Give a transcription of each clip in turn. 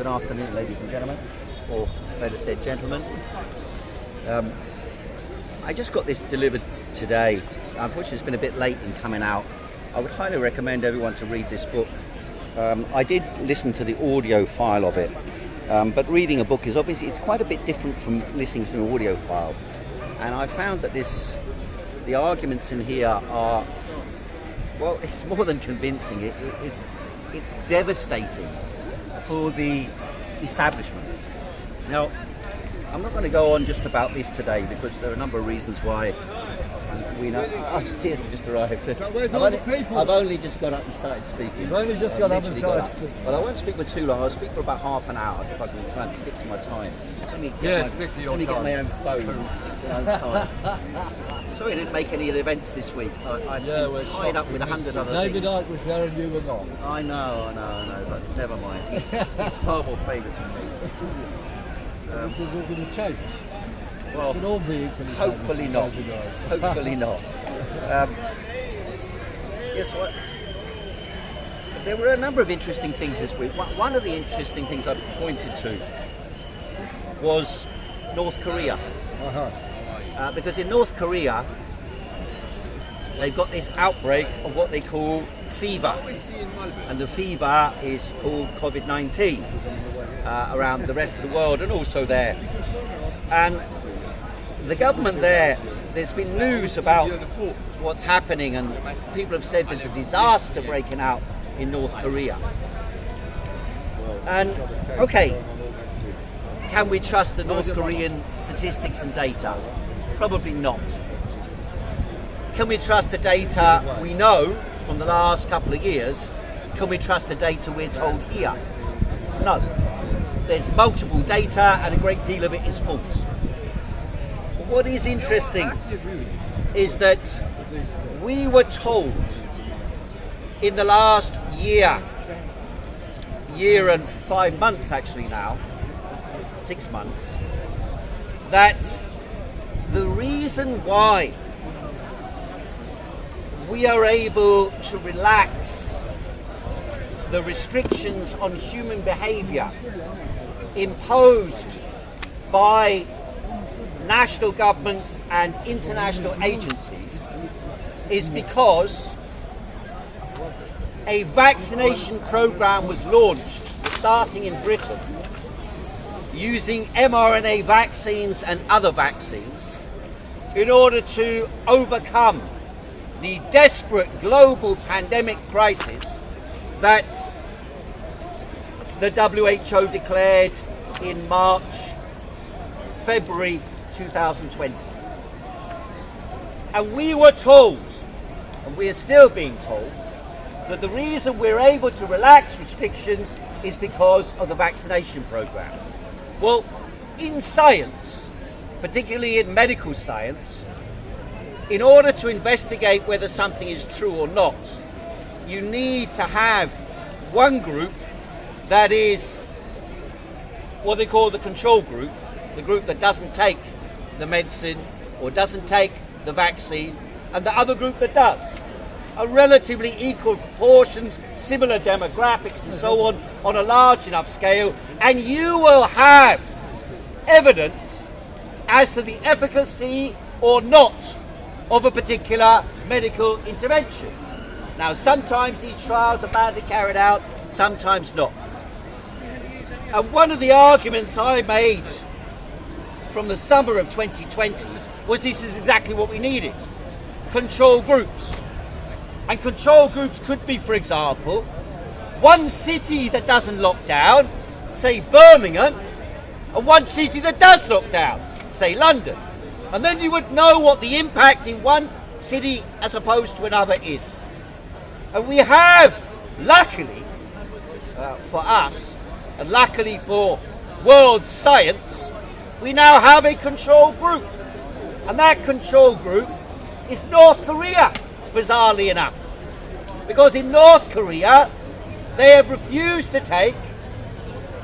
Good afternoon, ladies and gentlemen, or better said, gentlemen. I just got this delivered today. Unfortunately, it's been a bit late in coming out. I would highly recommend everyone to read this book. I did listen to the audio file of it, but reading a book is obviously, it's quite a bit different from listening to an audio file. And I found that the arguments in here are, well, it's more than convincing. It's devastating for the establishment. Now, I'm not going to go on just about this today because there are a number of reasons why we know. Here's just arrived. So where's all the people? I've only just got up and started speaking. You've only just got up and started speaking. Well, I won't speak for too long. I'll speak for about half an hour if I can try and stick to my time. Stick to your time. Let me get my own phone. Stick to my own time. Sorry I didn't make any of the events this week. I'm tied up with 100 other things. David Icke was there and you were not. I know, but never mind. He's far more famous than me. This is all going to change. Well, it can all be equally hopefully not. Hopefully not. Yes, there were a number of interesting things this week. One of the interesting things I pointed to was North Korea. Because in North Korea, they've got this outbreak of what they call fever. And the fever is called COVID-19 around the rest of the world and also there. And the government there's been news about what's happening, and people have said there's a disaster breaking out in North Korea. And, okay, can we trust the North Korean statistics and data? Probably not. Can we trust the data we know from the last couple of years? Can we trust the data we're told here? No. There's multiple data and a great deal of it is false. But what is interesting is that we were told in the last year and 5 months actually now, 6 months, that the reason why we are able to relax the restrictions on human behavior imposed by national governments and international agencies is because a vaccination program was launched starting in Britain using mRNA vaccines and other vaccines in order to overcome the desperate global pandemic crisis that the WHO declared in February 2020. And we were told, and we are still being told, that the reason we're able to relax restrictions is because of the vaccination program. Well, in science, particularly in medical science, in order to investigate whether something is true or not, you need to have one group that is what they call the control group, the group that doesn't take the medicine or doesn't take the vaccine, and the other group that does. A relatively equal proportions, similar demographics and so on a large enough scale, and you will have evidence as to the efficacy or not of a particular medical intervention. Now, sometimes these trials are badly carried out, sometimes not. And one of the arguments I made from the summer of 2020 was this is exactly what we needed. Control groups. And control groups could be, for example, one city that doesn't lock down, say Birmingham, and one city that does lock down, say London. And then you would know what the impact in one city as opposed to another is. And we have, luckily for us, and luckily for world science, we now have a control group. And that control group is North Korea, bizarrely enough. Because in North Korea, they have refused to take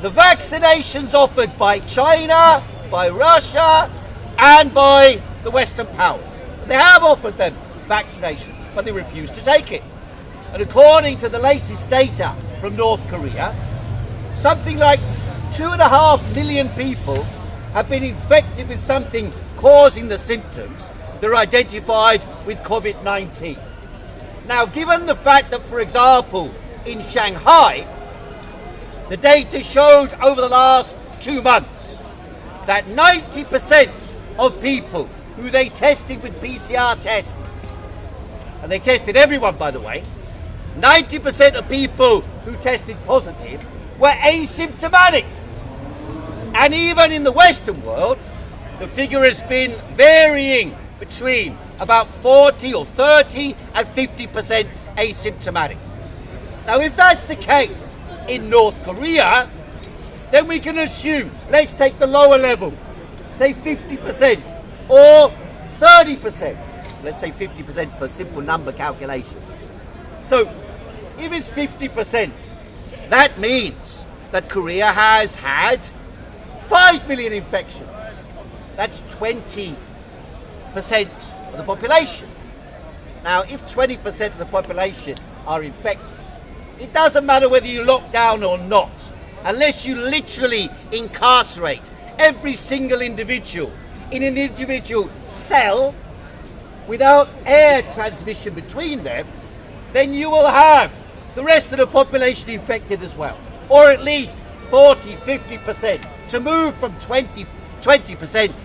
the vaccinations offered by China, by Russia, and by the Western powers. They have offered them vaccination, but they refuse to take it. And according to the latest data from North Korea, something like 2.5 million people have been infected with something causing the symptoms that are identified with COVID-19. Now, given the fact that, for example, in Shanghai, the data showed over the last 2 months that 90% of people who they tested with PCR tests, and they tested everyone, by the way, 90% of people who tested positive were asymptomatic. And even in the Western world, the figure has been varying between about 40 or 30 and 50% asymptomatic. Now, if that's the case in North Korea, then we can assume, let's take the lower level, say 50% or 30%. Let's say 50% for simple number calculation. So, if it's 50%, that means that Korea has had 5 million infections. That's 20% of the population. Now, if 20% of the population are infected, it doesn't matter whether you lock down or not, unless you literally incarcerate every single individual in an individual cell without air transmission between them, then you will have the rest of the population infected as well. Or at least 40, 50%. To move from 20%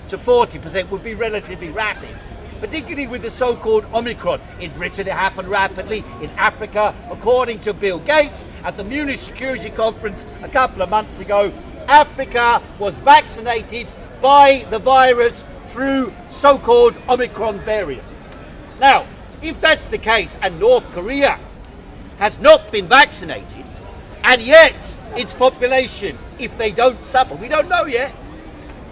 to 40% would be relatively rapid, particularly with the so-called Omicron. In Britain it happened rapidly. In Africa, according to Bill Gates at the Munich Security Conference a couple of months ago, Africa was vaccinated by the virus through so-called Omicron variant. Now, if that's the case and North Korea has not been vaccinated, and yet its population, if they don't suffer, we don't know yet,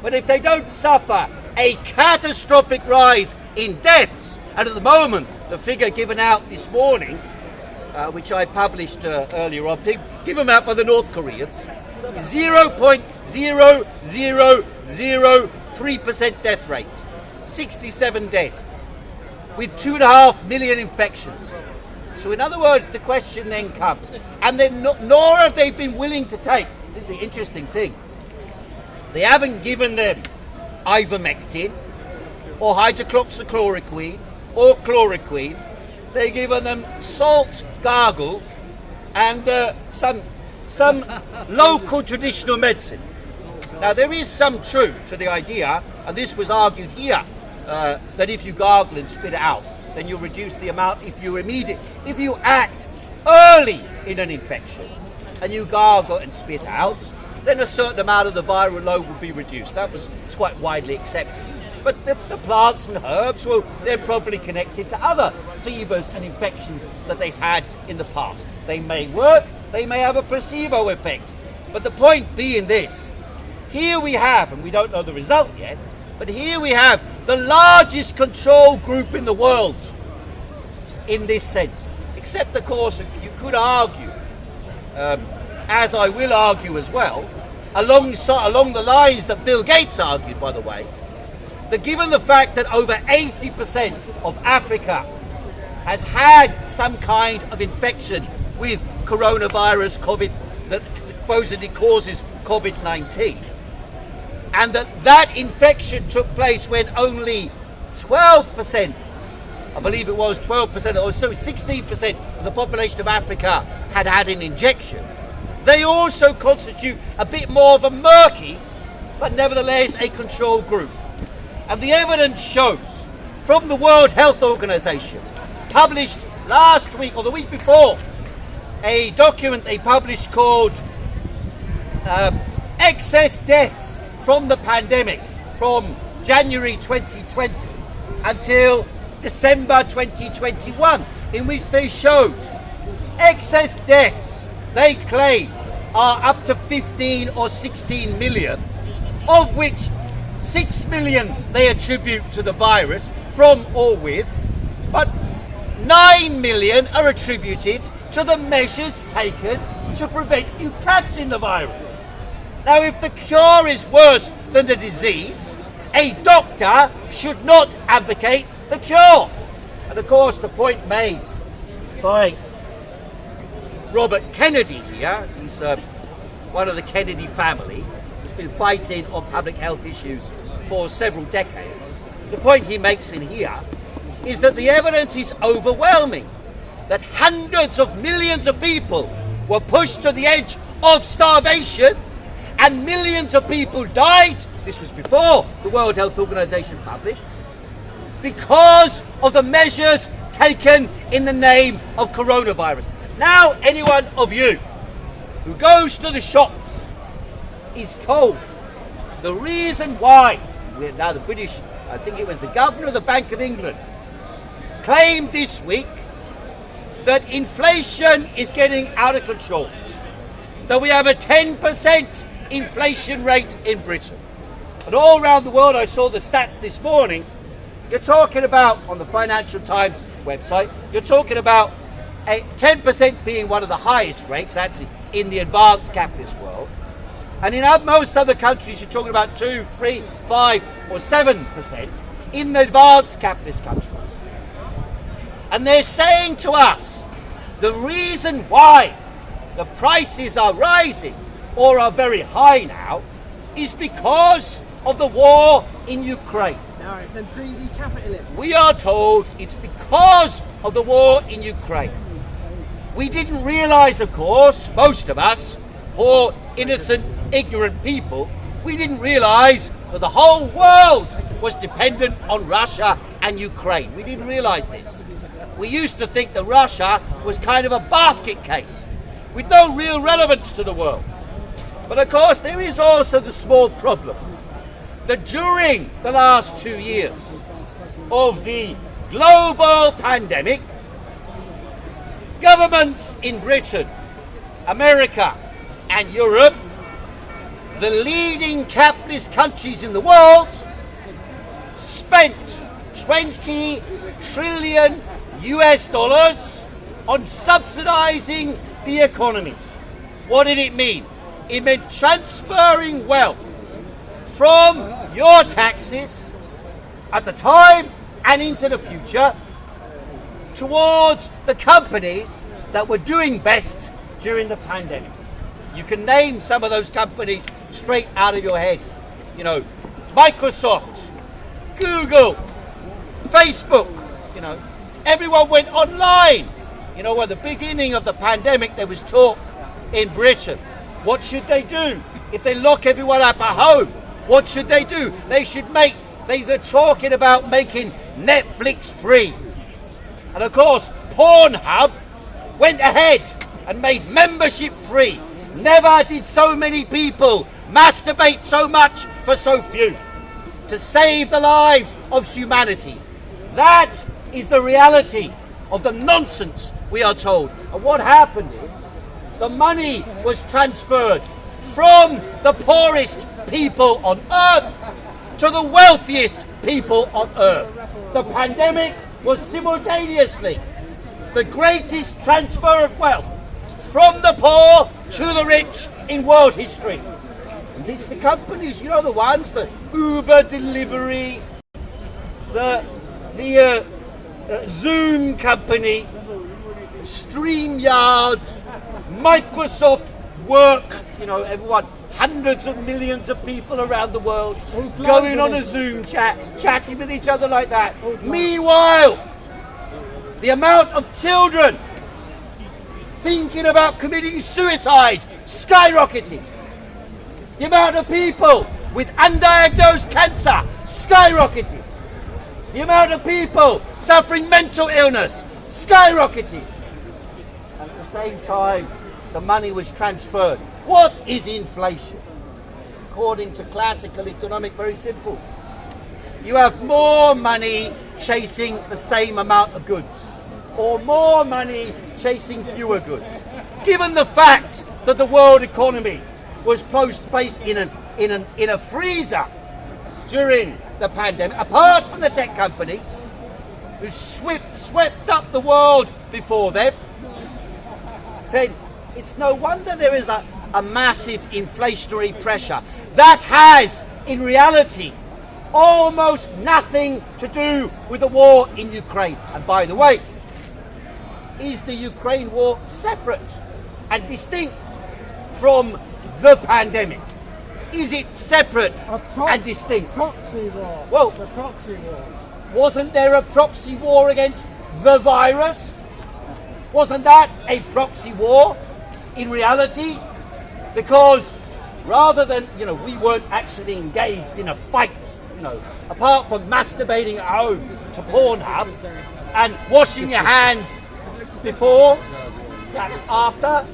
but if they don't suffer a catastrophic rise in deaths, and at the moment the figure given out this morning, which I published earlier on, given out by the North Koreans, 0.0003% death rate, 67 dead, with 2.5 million infections. So in other words, the question then comes, and then nor have they been willing to take, this is the interesting thing, they haven't given them ivermectin or hydroxychloroquine or chloroquine. They've given them salt gargle and some local traditional medicine. Now there is some truth to the idea, and this was argued here, that if you gargle and spit it out, then you'll reduce the amount. If you act early in an infection and you gargle and spit out, then a certain amount of the viral load will be reduced. It's quite widely accepted. But the plants and herbs, well, they're probably connected to other fevers and infections that they've had in the past. They may work, they may have a placebo effect. But the point being this, here we have, and we don't know the result yet, but here we have the largest control group in the world in this sense. Except, of course, you could argue, as I will argue as well, along the lines that Bill Gates argued, by the way, that given the fact that over 80% of Africa has had some kind of infection with coronavirus COVID that supposedly causes COVID-19, and that infection took place when only 12%, I believe it was 12%, or so 16% of the population of Africa had had an injection, they also constitute a bit more of a murky, but nevertheless a control group. And the evidence shows from the World Health Organization, published last week or the week before, a document they published called Excess Deaths from the Pandemic from January 2020 until December 2021, in which they showed excess deaths, they claim, are up to 15 or 16 million, of which 6 million they attribute to the virus from or with, but 9 million are attributed to the measures taken to prevent you catching the virus. Now, if the cure is worse than the disease, a doctor should not advocate the cure. And of course, the point made by Robert Kennedy here, he's one of the Kennedy family, who's been fighting on public health issues for several decades, the point he makes in here is that the evidence is overwhelming, that hundreds of millions of people were pushed to the edge of starvation and millions of people died, this was before the World Health Organization published, because of the measures taken in the name of coronavirus. Now anyone of you who goes to the shops is told the reason why, now the British, I think it was the governor of the Bank of England, claimed this week that inflation is getting out of control, that we have a 10% inflation rate in Britain. And all around the world, I saw the stats this morning, you're talking about, on the Financial Times website, you're talking about a 10% being one of the highest rates, that's in the advanced capitalist world. And in most other countries, you're talking about 2, 3, 5 or 7% in the advanced capitalist countries. And they're saying to us, the reason why the prices are rising or are very high now is because of the war in Ukraine. Now it's them greedy capitalists. We are told it's because of the war in Ukraine. We didn't realise, of course, most of us, poor, innocent, ignorant people, we didn't realise that the whole world was dependent on Russia and Ukraine. We didn't realise this. We used to think that Russia was kind of a basket case with no real relevance to the world. But of course, there is also the small problem that during the last 2 years of the global pandemic, governments in Britain, America and Europe, the leading capitalist countries in the world, spent 20 trillion US dollars on subsidizing the economy. What did it mean? It meant transferring wealth from your taxes at the time and into the future towards the companies that were doing best during the pandemic. You can name some of those companies straight out of your head. You know, Microsoft, Google, Facebook, you know, everyone went online. You know, at the beginning of the pandemic, there was talk in Britain. What should they do? If they lock everyone up at home, what should they do? They're talking about making Netflix free. And of course, Pornhub went ahead and made membership free. Never did so many people masturbate so much for so few to save the lives of humanity. That is the reality of the nonsense we are told. And what happened is the money was transferred from the poorest people on earth to the wealthiest people on earth. The pandemic was simultaneously the greatest transfer of wealth from the poor to the rich in world history. And these the companies, you know, the ones, the Uber delivery, the Zoom company, StreamYard, Microsoft Work, you know, everyone, hundreds of millions of people around the world going on a Zoom chat, chatting with each other like that. Meanwhile, the amount of children thinking about committing suicide skyrocketing. The amount of people with undiagnosed cancer skyrocketing. The amount of people suffering mental illness skyrocketing. And at the same time, the money was transferred. What is inflation? According to classical economics, very simple. You have more money chasing the same amount of goods, or more money chasing fewer goods. Given the fact that the world economy was placed in a freezer during the pandemic, apart from the tech companies who swept up the world before them, then it's no wonder there is a massive inflationary pressure that has, in reality, almost nothing to do with the war in Ukraine. And by the way, is the Ukraine war separate and distinct from the pandemic? Is it separate A and distinct? proxy war. Well- the proxy war. Wasn't there a proxy war against the virus? Wasn't that a proxy war in reality? Because rather than, we weren't actually engaged in a fight, apart from masturbating at home to Pornhub and washing your hands before, that's after,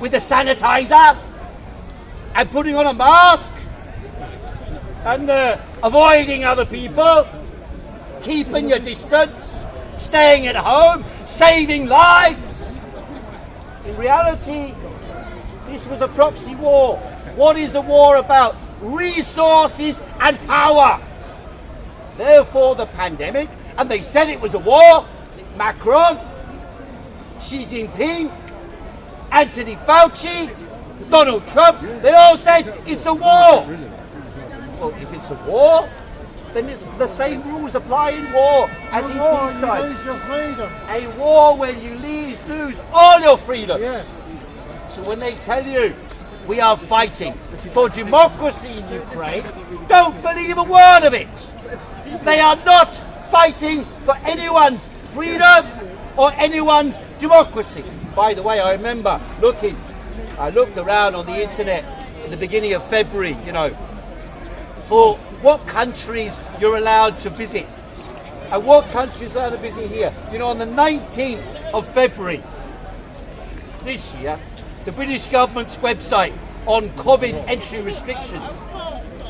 with a sanitizer and putting on a mask and avoiding other people, keeping your distance, staying at home, saving lives. In reality, this was a proxy war. What is the war about? Resources and power. Therefore, the pandemic, and they said it was a war. Macron, Xi Jinping, Anthony Fauci, Donald Trump, they all said it's a war. Well, if it's a war, then it's the same rules apply in war as in War, you peacetime. lose your freedom. A war where you lose all your freedom. Yes. So when they tell you we are fighting for democracy in Ukraine, don't believe a word of it. They are not fighting for anyone's freedom or anyone's democracy. By the way, I remember I looked around on the internet in the beginning of February, for what countries you're allowed to visit. And what countries are allowed to visit here? On the 19th of February this year, the British government's website on COVID entry restrictions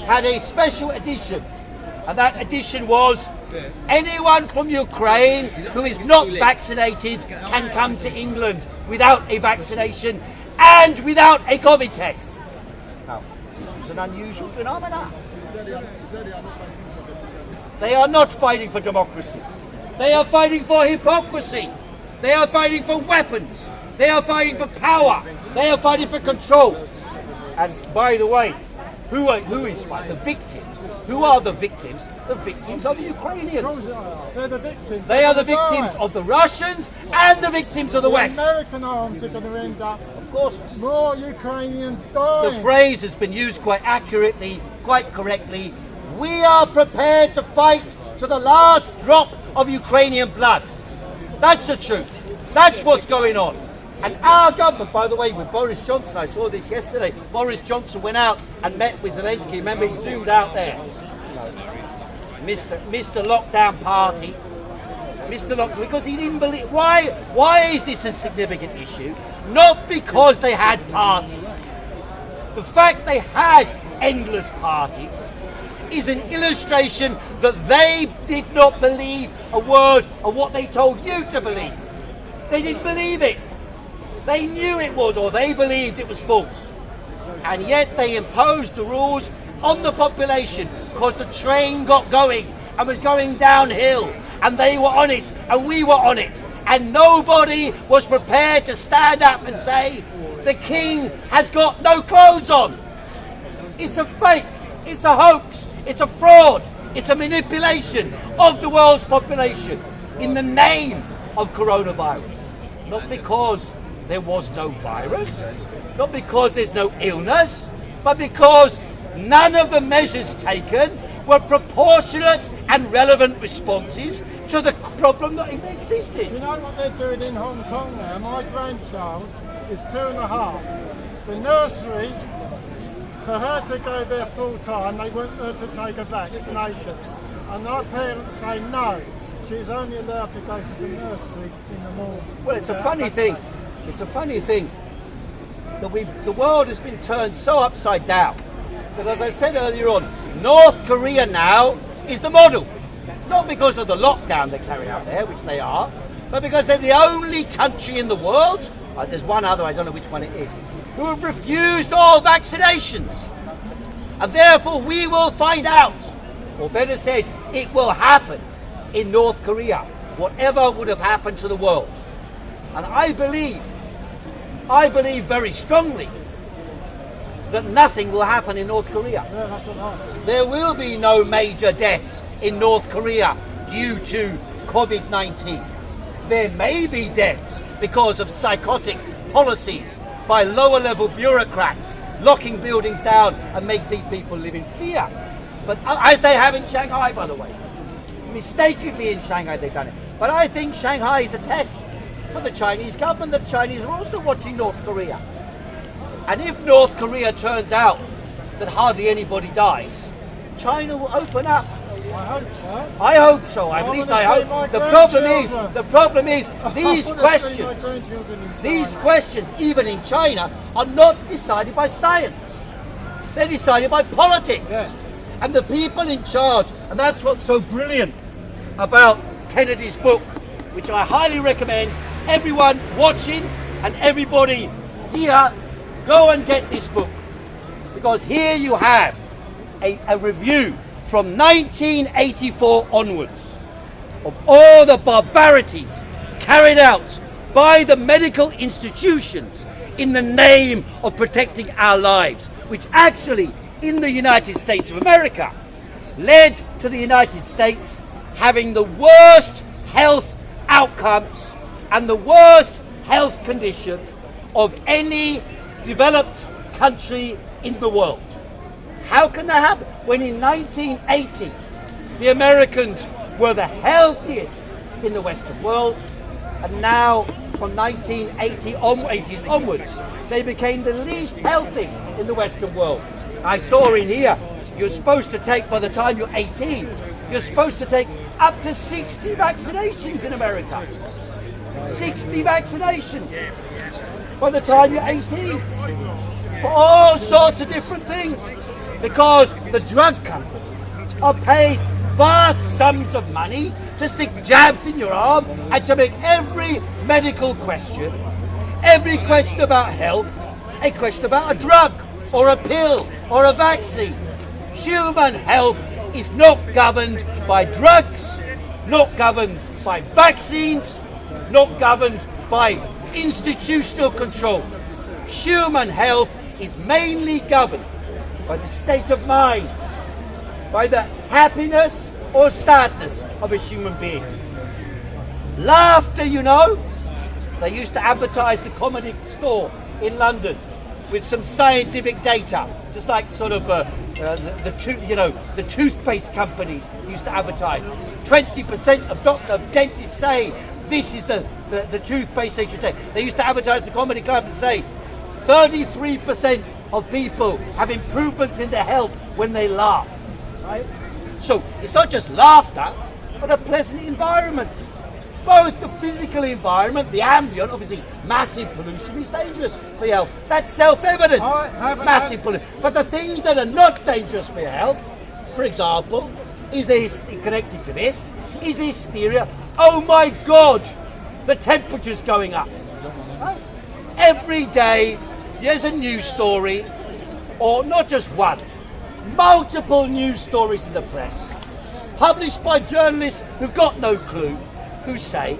had a special edition. And that edition was, anyone from Ukraine who is not vaccinated can come to England without a vaccination and without a COVID test. Now, this was an unusual phenomenon. They are not fighting for democracy. They are fighting for hypocrisy. They are fighting for weapons. They are fighting for power. They are fighting for control. And by the way, who is fighting? The victims. Who are the victims? The victims are the Ukrainians. They're the victims. They are the victims of the Russians and the victims of the West. American arms are going to end up. Of course, More Ukrainians the dying. phrase has been used quite accurately, quite correctly. We are prepared to fight to the last drop of Ukrainian blood. That's the truth. That's what's going on. And our government, by the way, with Boris Johnson, I saw this yesterday, Boris Johnson went out and met with Zelensky. Remember, he zoomed out there. Mr. Lockdown Party. Mr. Lockdown, because he didn't believe. Why is this a significant issue? Not because they had parties. The fact they had endless parties is an illustration that they did not believe a word of what they told you to believe. They didn't believe it. They knew it was, or they believed it was false. And yet they imposed the rules on the population because the train got going and was going downhill, and they were on it and we were on it, and nobody was prepared to stand up and say the king has got no clothes on. It's a fake, it's a hoax, it's a fraud, it's a manipulation of the world's population in the name of coronavirus. Not because there was no virus, not because there's no illness, but because none of the measures taken were proportionate and relevant responses to the problem that existed. Do you know what they're doing in Hong Kong now? My grandchild is 2.5. The nursery, for her to go there full time, they want her to take a vaccination. And our parents say no. She's only allowed to go to the nursery in the morning. Well, it's a funny thing. It's a funny thing that the world has been turned so upside down that, as I said earlier on, North Korea now is the model. It's not because of the lockdown they carry out there, which they are, but because they're the only country in the world, there's one other, I don't know which one it is, who have refused all vaccinations. And therefore we will find out, or better said, it will happen in North Korea, whatever would have happened to the world. And I believe very strongly that nothing will happen in North Korea. Yeah, that's what I There will be no major deaths in North Korea due to COVID-19. There may be deaths because of psychotic policies by lower level bureaucrats, locking buildings down and making people live in fear. But as they have in Shanghai, by the way. Mistakenly in Shanghai they've done it. But I think Shanghai is a test for the Chinese government. The Chinese are also watching North Korea. And if North Korea turns out that hardly anybody dies, China will open up. I hope so. I hope so. At least I hope. The problem is these questions, even in China, are not decided by science. They're decided by politics. Yes. And the people in charge, and that's what's so brilliant about Kennedy's book, which I highly recommend everyone watching and everybody here, go and get this book. Because here you have a review from 1984 onwards of all the barbarities carried out by the medical institutions in the name of protecting our lives, which actually in the United States of America led to the United States having the worst health outcomes and the worst health condition of any developed country in the world. How can that happen? When in 1980, the Americans were the healthiest in the Western world, and now from 1980s onwards, they became the least healthy in the Western world. I saw in here, you're supposed to take, by the time you're 18, you're supposed to take up to 60 vaccinations in America. 60 vaccinations by the time you're 18. For all sorts of different things. Because the drug companies are paid vast sums of money to stick jabs in your arm and to make every medical question, every question about health, a question about a drug or a pill or a vaccine. Human health is not governed by drugs, not governed by vaccines, not governed by institutional control. Human health is mainly governed by the state of mind, by the happiness or sadness of a human being. Laughter, you know, they used to advertise the comedy store in London with some scientific data, just like sort of the toothpaste companies used to advertise. 20% of dentists say this is the toothpaste they should take. They used to advertise the comedy club and say 33% of people have improvements in their health when they laugh. Right? So it's not just laughter, but a pleasant environment. Both the physical environment, the ambient, obviously massive pollution is dangerous for your health. That's self-evident. Massive pollution. But the things that are not dangerous for your health, for example, is this connected to this? Is the hysteria? Oh my God, the temperature's going up. Right? Every day there's a news story, or not just one, multiple news stories in the press, published by journalists who've got no clue, who say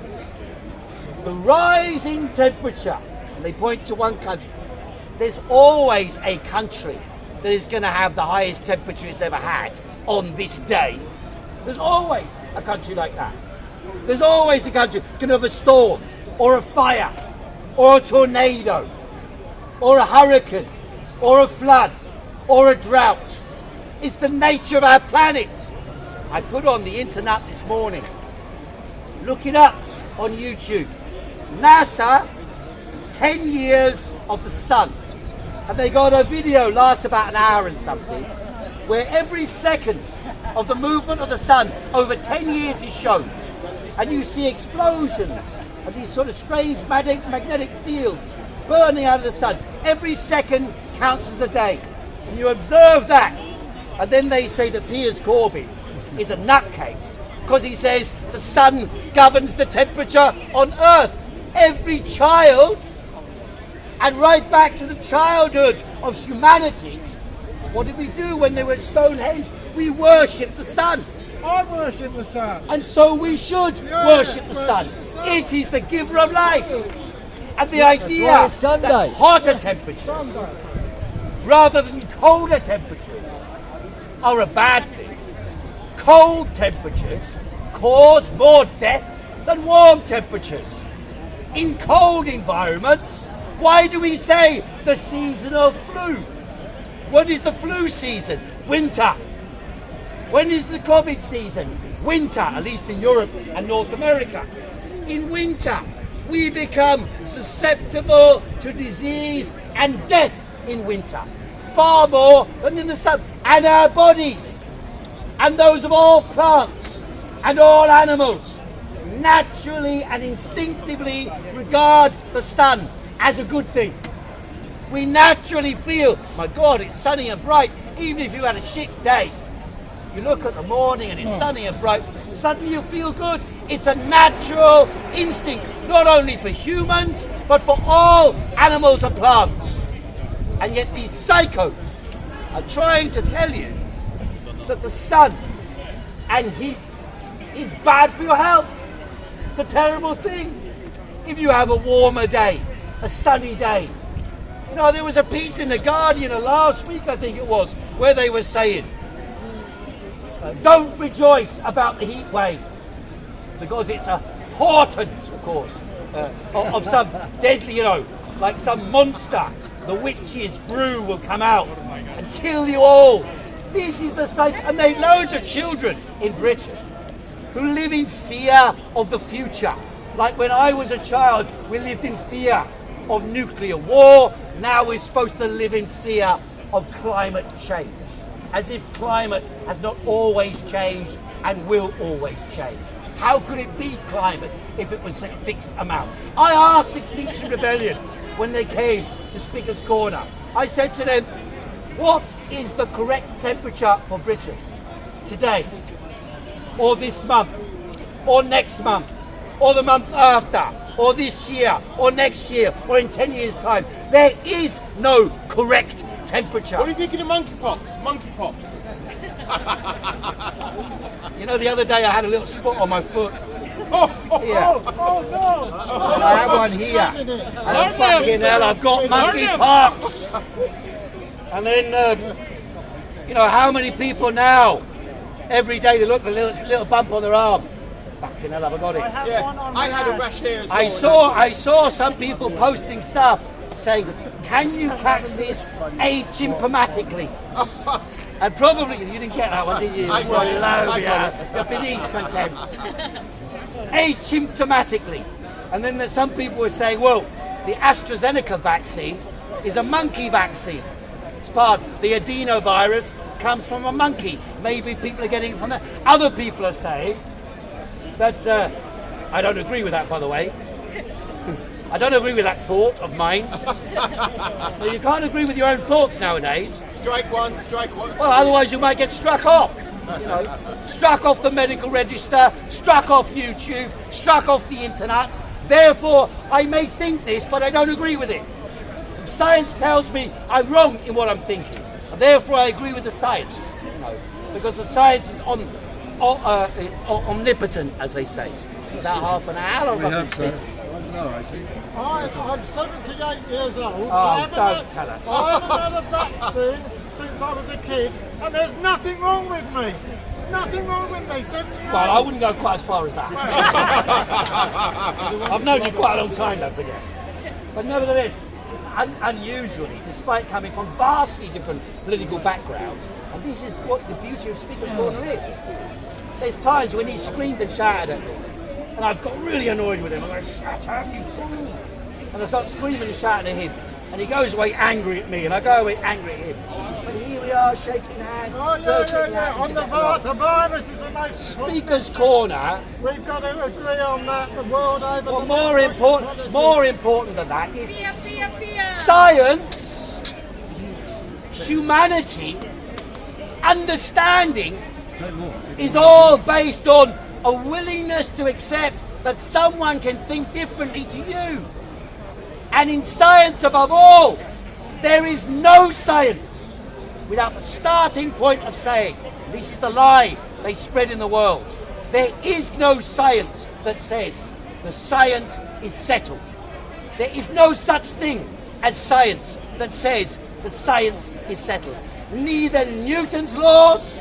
the rising temperature, and they point to one country. There's always a country that is going to have the highest temperature it's ever had on this day. There's always a country like that. There's always a country going to have a storm, or a fire, or a tornado, or a hurricane, or a flood, or a drought. It's the nature of our planet. I put on the internet this morning, look it up on YouTube. NASA, 10 years of the sun. And they got a video, lasts about an hour and something, where every second of the movement of the sun over 10 years is shown. And you see explosions and these sort of strange magnetic fields burning out of the sun. Every second counts as a day. And you observe that. And then they say that Piers Corbyn is a nutcase because he says the sun governs the temperature on Earth. Every child, and right back to the childhood of humanity, what did we do when they were at Stonehenge? We worshipped the sun. I worship the sun. And so we should worship the sun. It is the giver of life. And the idea that hotter temperatures rather than colder temperatures are a bad thing. Cold temperatures cause more death than warm temperatures. In cold environments, Why do we say the season of flu? What is the flu season? Winter. When is the COVID season? Winter, at least in Europe and North America. In winter, we become susceptible to disease and death in winter, far more than in the summer. And our bodies, and those of all plants and all animals, naturally and instinctively regard the sun as a good thing. We naturally feel, my God, it's sunny and bright, even if you had a shit day. You look at the morning and it's sunny and bright, suddenly you feel good. It's a natural instinct, not only for humans, but for all animals and plants. And yet these psychos are trying to tell you that the sun and heat is bad for your health. It's a terrible thing. If you have a warmer day, a sunny day. You know, there was a piece in The Guardian last week, I think it was, where they were saying, don't rejoice about the heat wave, because it's a portent, of course, of some deadly, like some monster. The witch's brew will come out and kill you all. This is the same, and there are loads of children in Britain who live in fear of the future. Like when I was a child, we lived in fear of nuclear war. Now we're supposed to live in fear of climate change, as if climate has not always changed and will always change. How could it be climate if it was a fixed amount? I asked Extinction Rebellion when they came to Speaker's Corner. I said to them, what is the correct temperature for Britain today, or this month, or next month, or the month after, or this year, or next year, or in 10 years' time? There is no correct temperature. What do you think of the monkeypox? Monkeypox. You know, the other day I had a little spot on my foot. Here. Oh no! And I have one here. And I'm fucking hell, I've got monkeypox. And then, how many people now, every day they look at a little bump on their arm. Fucking hell, I've got it. I had a rash there as well. I saw some people posting stuff saying, can you catch this asymptomatically? And probably, you didn't get that one, did you? I got it. You're beneath contempt. Asymptomatically. And then there's some people were saying, well, the AstraZeneca vaccine is a monkey vaccine. It's part, the adenovirus comes from a monkey. Maybe people are getting it from that. Other people are saying that, I don't agree with that, by the way. I don't agree with that thought of mine. But you can't agree with your own thoughts nowadays. Strike one. Well, otherwise you might get struck off. Struck off the medical register, struck off YouTube, struck off the internet. Therefore, I may think this, but I don't agree with it. Science tells me I'm wrong in what I'm thinking. And therefore, I agree with the science. Because the science is omnipotent, as they say. Is that half an hour? We have, sir. I'm 78 years old. Oh, don't tell us. I haven't had a vaccine since I was a kid, and there's nothing wrong with me. Nothing wrong with me. 78. Well, I wouldn't go quite as far as that. I've known you quite a long time, don't forget. But nevertheless, unusually, despite coming from vastly different political backgrounds, and this is what the beauty of Speaker's Corner is. There's times when he screamed and shouted at me, and I got really annoyed with him. I go, shut up, you fool! And I start screaming and shouting at him, and he goes away angry at me, and I go away angry at him. But here we are, shaking hands. Oh, yeah. On the virus is the most Speaker's Corner. We've got to agree on that. The world over. Well, the more important than that is Fear. science, humanity, understanding is all based on a willingness to accept that someone can think differently to you. And in science above all, there is no science without the starting point of saying, this is the lie they spread in the world. There is no science that says the science is settled. There is no such thing as science that says the science is settled. Neither Newton's laws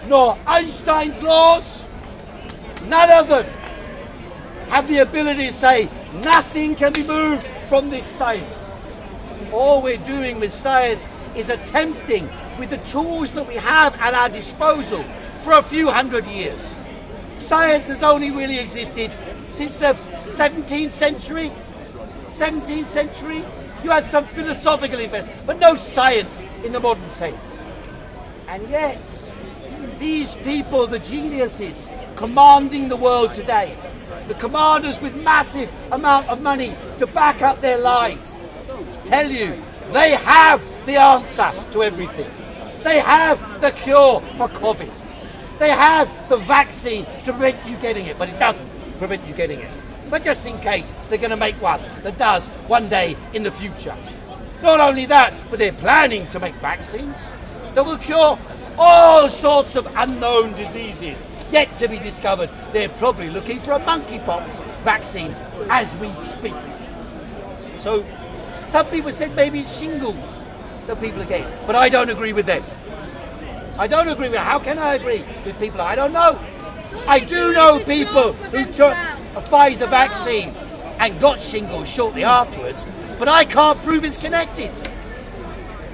nor Einstein's laws, none of them have the ability to say nothing can be moved from this science. All we're doing with science is attempting, with the tools that we have at our disposal, for a few hundred years. Science has only really existed since the 17th century. 17th century, you had some philosophical investment, but no science in the modern sense. And yet, these people, the geniuses commanding the world today, the commanders with massive amount of money to back up their lies, tell you they have the answer to everything. They have the cure for COVID. They have the vaccine to prevent you getting it, but it doesn't prevent you getting it. But just in case, they're going to make one that does one day in the future. Not only that, but they're planning to make vaccines that will cure all sorts of unknown diseases yet to be discovered. They're probably looking for a monkeypox vaccine as we speak. So some people said maybe it's shingles that people are getting, but I don't agree with them. I don't agree with. How can I agree with people I don't know? I do know people who took a Pfizer vaccine and got shingles shortly afterwards, but I can't prove it's connected.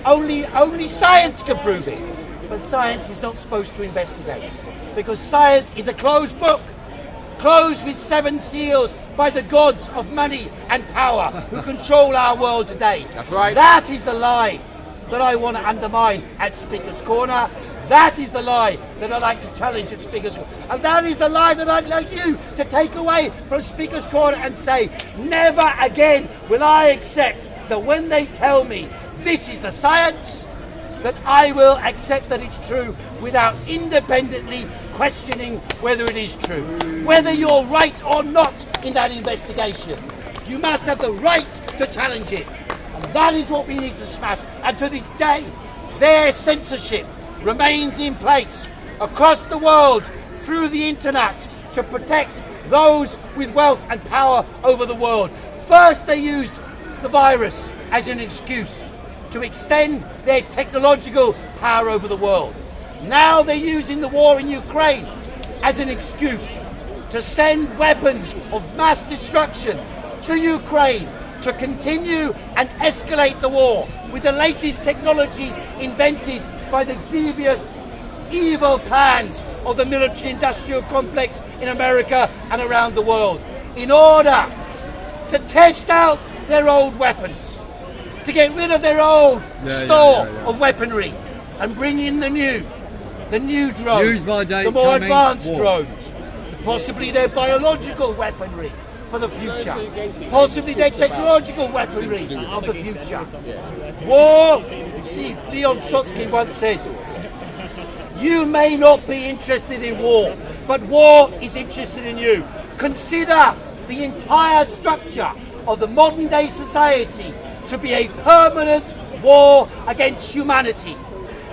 Only science can prove it. But science is not supposed to investigate, because science is a closed book, closed with 7 seals by the gods of money and power who control our world today. That's right. That is the lie that I want to undermine at Speaker's Corner. That is the lie that I like to challenge at Speaker's Corner. And that is the lie that I'd like you to take away from Speaker's Corner and say, never again will I accept that when they tell me this is the science, that I will accept that it's true without independently questioning whether it is true. Whether you're right or not in that investigation, you must have the right to challenge it. And that is what we need to smash. And to this day, their censorship remains in place across the world through the internet to protect those with wealth and power over the world. First, they used the virus as an excuse to extend their technological power over the world. Now they're using the war in Ukraine as an excuse to send weapons of mass destruction to Ukraine to continue and escalate the war with the latest technologies invented by the devious, evil plans of the military-industrial complex in America and around the world, in order to test out their old weapons, to get rid of their old store of weaponry and bring in the new drones, Use by date, the more coming, advanced war. drones, possibly their biological weaponry for the future, possibly their technological weaponry of the future. War, see, Leon Trotsky once said, you may not be interested in war, but war is interested in you. Consider the entire structure of the modern day society to be a permanent war against humanity,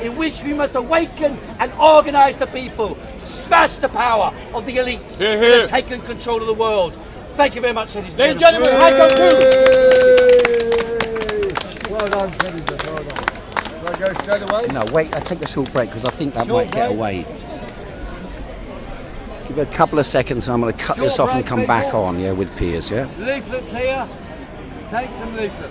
in which we must awaken and organise the people to smash the power of the elites that have taken control of the world. Thank you very much, ladies and gentlemen. Heiko, Khoo. Well done, Senator. Well done. Do I go straight away? No, wait, I'll take a short break because I think that might get away. Give it a couple of seconds and I'm going to cut this off and come back on, with Piers, Leaflets here. Take some leaflets.